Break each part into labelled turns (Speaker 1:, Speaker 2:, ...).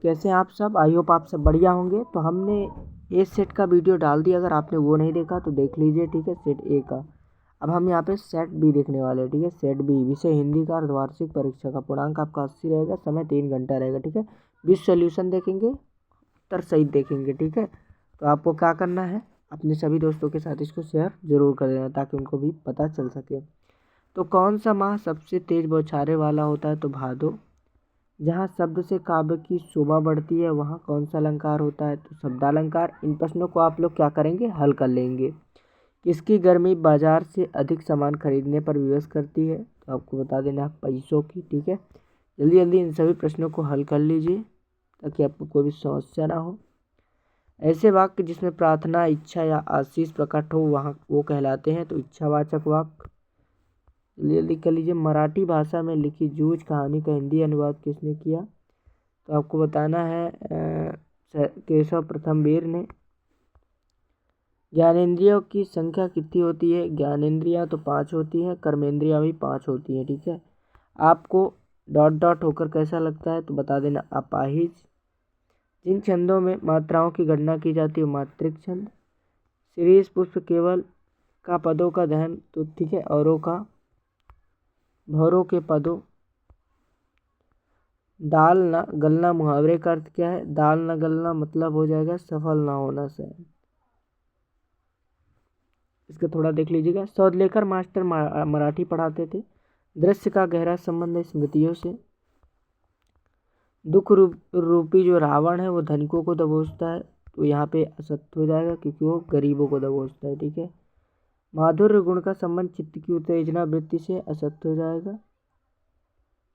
Speaker 1: कैसे हैं आप सब? आई होप आप सब बढ़िया होंगे। तो हमने ए सेट का वीडियो डाल दिया, अगर आपने वो नहीं देखा तो देख लीजिए, ठीक है, सेट ए का। अब हम यहाँ पे सेट बी देखने वाले हैं, ठीक है। सेट बी विषय हिंदी का अर्धवार्षिक परीक्षा का पूर्णांक आपका 80 रहेगा, समय 3 घंटा रहेगा, ठीक है। 20 सोल्यूशन देखेंगे, उत्तर सही देखेंगे, ठीक है। तो आपको क्या करना है, अपने सभी दोस्तों के साथ इसको शेयर जरूर कर देना ताकि उनको भी पता चल सके। तो कौन सा माह सबसे तेज बौछारें वाला होता है? तो भादो। जहाँ शब्द से काव्य की शोभा बढ़ती है वहाँ कौन सा अलंकार होता है? तो शब्दालंकार। इन प्रश्नों को आप लोग क्या करेंगे, हल कर लेंगे। किसकी गर्मी बाजार से अधिक सामान खरीदने पर विवश करती है? तो आपको बता देना पैसों की, ठीक है। जल्दी जल्दी इन सभी प्रश्नों को हल कर लीजिए ताकि आपको कोई भी समस्या ना हो। ऐसे वाक्य जिसमें प्रार्थना, इच्छा या आशीष प्रकट हो वहाँ वो कहलाते हैं तो इच्छावाचक वाक्य। जल्दी जल्दी कर लीजिए। मराठी भाषा में लिखी जूझ कहानी का हिंदी अनुवाद किसने किया? तो आपको बताना है केशव प्रथम वीर ने। ज्ञानेंद्रियों की संख्या कितनी होती है? ज्ञानेंद्रियां तो 5 होती हैं, कर्मेंद्रियां भी 5 होती हैं, ठीक है। आपको डॉट डॉट होकर कैसा लगता है? तो बता देना अपाहिज। जिन छंदों में मात्राओं की गणना की जाती है मात्रिक छंद। शीर्ष पुष्प केवल का पदों का दहन, तो ठीक है, औरों का भौरों के पदों। दाल न गलना मुहावरे का अर्थ क्या है? दाल न गलना मतलब हो जाएगा सफल ना होना से। इसका थोड़ा देख लीजिएगा। सौदलेकर मास्टर मराठी पढ़ाते थे। दृश्य का गहरा संबंध है स्मृतियों से। दुख रूपी जो रावण है वो धनिकों को दबोचता है, तो यहाँ पे असत्य हो जाएगा क्योंकि वो गरीबों को दबोचता है, ठीक है। माधुर्य गुण का संबंध चित्त की उत्तेजना वृत्ति से, असत्य हो जाएगा।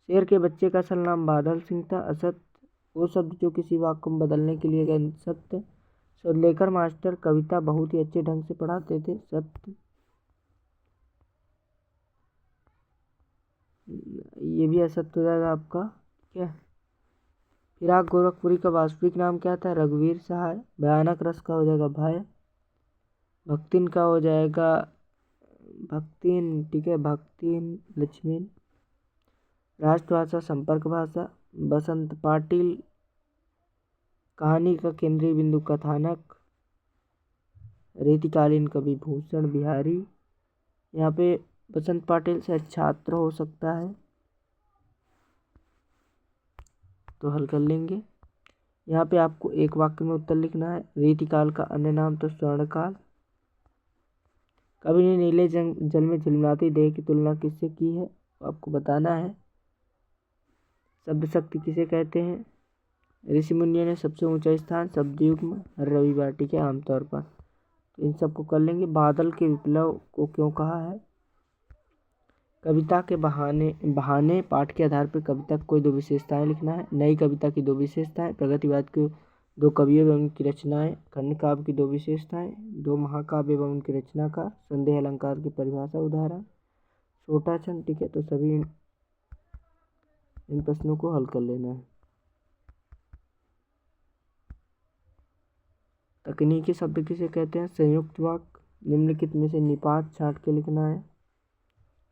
Speaker 1: शेर के बच्चे का असल नाम बादल सिंह था, असत्य। वो शब्द जो किसी वाक्य को बदलने के लिए गए, सत्य। सौदलेकर मास्टर कविता बहुत ही अच्छे ढंग से पढ़ाते थे, सत्य। ये भी असत्य हो जाएगा आपका, ठीक है। फिराक गोरखपुरी का वास्तविक नाम क्या था? रघुवीर सहाय। भयानक रस का हो जाएगा भय। भक्तिन का हो जाएगा भक्तिन, ठीक है, भक्तिन लक्ष्मीन। राष्ट्रभाषा संपर्क भाषा। बसंत पाटिल कहानी का केंद्रीय बिंदु कथानक। रीतिकालीन कवि भूषण बिहारी। यहाँ पे बसंत पाटिल से छात्र हो सकता है, तो हल कर लेंगे। यहाँ पे आपको एक वाक्य में उत्तर लिखना है। रीतिकाल का अन्य नाम तो स्वर्णकाल। कवि ने नीले जल में झिलमिलाती देह की तुलना किससे की है? आपको बताना है। शब्द शक्ति किसे कहते हैं? ऋषि मुनियों ने सबसे ऊंचा स्थान शब्द युग में हर रविवार, ठीक है, आमतौर पर। तो इन सबको कर लेंगे। बादल के विप्लव को क्यों कहा है? कविता के बहाने पाठ के आधार पर कविता की कोई 2 विशेषताएं लिखना है। नई कविता की 2 विशेषताएं, प्रगतिवाद के 2 कवियों एवं उनकी रचनाएं, खंड काव्य की 2 विशेषताएं, 2 महाकाव्य एवं उनके रचनाकार, संदेह अलंकार की परिभाषा उदाहरण, छोटा छंद, ठीक है। तो सभी इन प्रश्नों को हल कर लेना है। तकनीकी शब्द किसे कहते हैं? संयुक्त वाक्य। निम्नलिखित में से निपात छांट के लिखना है।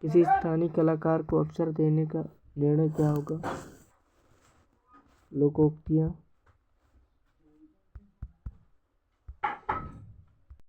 Speaker 1: किसी स्थानीय कलाकार को अवसर देने का निर्णय क्या होगा? लोकोक्तियाँ।